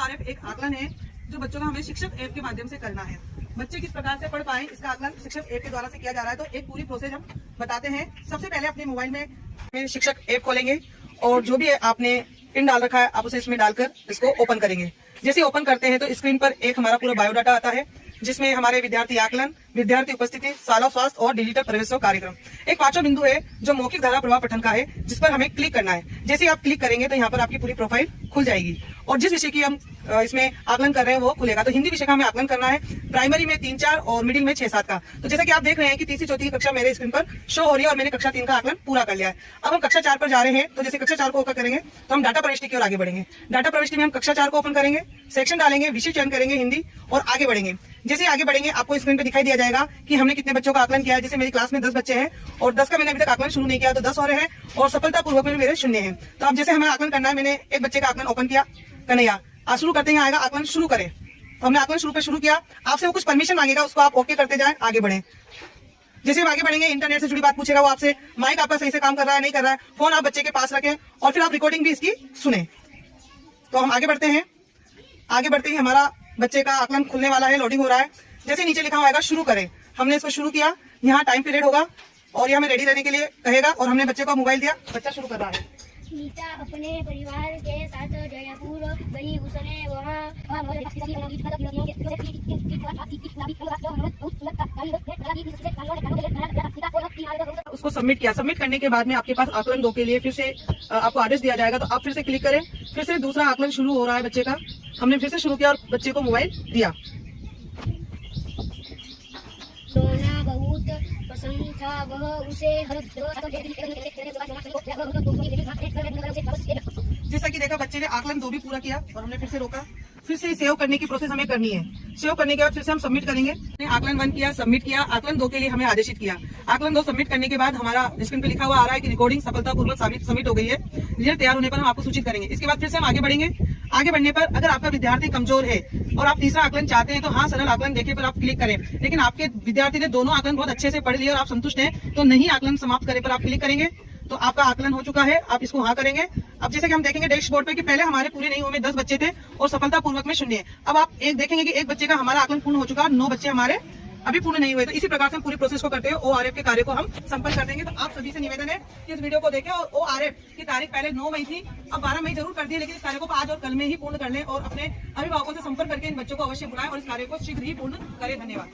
ORF एक आकलन है जो बच्चों का हमें शिक्षक ऐप के माध्यम से करना है। बच्चे किस प्रकार से पढ़ पाए इसका आकलन शिक्षक ऐप के द्वारा से किया जा रहा है। तो एक पूरी प्रोसेस हम बताते हैं। सबसे पहले अपने मोबाइल में शिक्षक ऐप खोलेंगे और जो भी आपने पिन डाल रखा है आप उसे इसमें डालकर इसको ओपन करेंगे। जैसे ओपन करते हैं तो स्क्रीन पर एक हमारा पूरा बायोडाटा आता है जिसमें हमारे विद्यार्थी आकलन, विद्यार्थी उपस्थिति, शाला स्वास्थ्य और डिजिटल प्रवेशोत्सव कार्यक्रम। एक पांचवा बिंदु है जो मौखिक धारा प्रवाह पठन का है जिस पर हमें क्लिक करना है। जैसे आप क्लिक करेंगे तो यहाँ पर आपकी पूरी प्रोफाइल खुल जाएगी और जिस विषय की हम इसमें आकलन कर रहे हैं वो खुलेगा। तो हिंदी विषय का हमें आकलन करना है, प्राइमरी में 3-4 और मिडिल में 6-7 का। तो जैसा कि आप देख रहे हैं कि तीसरी चौथी कक्षा मेरे स्क्रीन पर शो हो रही है और मैंने कक्षा 3 का आकलन पूरा कर लिया है। अब हम कक्षा 4 पर जा रहे हैं। तो जैसे कक्षा 4 को ओपन करेंगे तो हम डाटा प्रविष्टि की ओर आगे बढ़ेंगे। डाटा प्रविष्टि में हम कक्षा 4 को ओपन करेंगे, सेक्शन डालेंगे, विषय चयन करेंगे हिंदी और आगे बढ़ेंगे। जैसे आगे बढ़ेंगे आपको स्क्रीन पर दिखाई दिया जाएगा कि हमने कितने बच्चों का आकलन किया है। जैसे मेरी क्लास में 10 बच्चे हैं और 10 का मैंने अभी तक आकलन शुरू नहीं किया तो 10 और हैं और सफलतापूर्वक में मेरे 0 हैं। तो अब जैसे हमें आकलन करना है, मैंने एक बच्चे का आकलन ओपन किया, कन्हैया। आज शुरू करते हैं, आएगा आकलन शुरू करें। तो हमने आकलन शुरू किया। आपसे वो कुछ परमिशन मांगेगा, उसको आप ओके करते जाएं, आगे बढ़ें। जैसे हम आगे बढ़ेंगे इंटरनेट से जुड़ी बात पूछेगा वो आपसे, माइक आपका सही से काम कर रहा है नहीं कर रहा है, फोन आप बच्चे के पास रखें और फिर आप रिकॉर्डिंग भी इसकी सुने। तो हम आगे बढ़ते हैं। आगे बढ़ते ही हमारा बच्चे का आकलन खुलने वाला है, लोडिंग हो रहा है। जैसे नीचे लिखा हुआ शुरू करें, हमने इसको शुरू किया। यहाँ टाइम पीरियड होगा और ये हमें रेडी रहने के लिए कहेगा और हमने बच्चे को मोबाइल दिया, बच्चा शुरू कर रहा है। नीता अपने परिवार के साथ जयपुर गई। उसने वहाँ उसको सबमिट किया। सबमिट करने के बाद में आपके पास आकलन 2 के लिए फिर से आपको आदेश दिया जाएगा। तो आप फिर से क्लिक करें, फिर से दूसरा आकलन शुरू हो रहा है बच्चे का। हमने फिर से शुरू किया और बच्चे को मोबाइल दिया। सोना बहुत पसंद था, वह उसे जैसा कि देखा बच्चे ने आकलन 2 भी पूरा किया और हमने फिर से रोका। फिर से सेव करने की प्रोसेस हमें करनी है। सेव करने के बाद फिर से हम सबमिट करेंगे। आकलन 1 किया, सबमिट किया, आकलन 2 के लिए हमें आदेशित किया। आकलन 2 सबमिट करने के बाद हमारा स्क्रीन पे लिखा हुआ आ रहा है कि रिकॉर्डिंग सफलतापूर्वक सबमिट हो गई है। रिजल्ट तैयार होने पर हम आपको सूचित करेंगे। इसके बाद फिर से हम आगे बढ़ेंगे। आगे बढ़ने पर अगर आपका विद्यार्थी कमजोर है और आप तीसरा आकलन चाहते हैं तो हाँ सरल आकलन देखे पर आप क्लिक करें। लेकिन आपके विद्यार्थी ने दोनों आकलन बहुत अच्छे से पढ़ लिए और आप संतुष्ट हैं तो नहीं आकलन समाप्त करे पर आप क्लिक करेंगे तो आपका आकलन हो चुका है, आप इसको हाँ करेंगे। अब जैसे कि हम देखेंगे डैशबोर्ड पे कि पहले हमारे पूरे नहीं हुए में 10 बच्चे थे और सफलतापूर्वक में 0 है। अब आप एक देखेंगे कि एक बच्चे का हमारा आकलन पूर्ण हो चुका है, 9 बच्चे हमारे अभी पूर्ण नहीं हुए। तो इसी प्रकार से हम पूरी प्रोसेस को करते हैं। ORF के कार्य को हम संपन्न कर देंगे। तो आप सभी से निवेदन है कि इस वीडियो को देखें और ORF की तारीख पहले 9 मई थी, अब 12 मई जरूर कर दी, लेकिन इस कार्य को आज और कल में ही पूर्ण कर लें और अपने अभिभावकों से संपर्क करके इन बच्चों को अवश्य बुलाएं और इस कार्य को शीघ्र ही पूर्ण करें। धन्यवाद।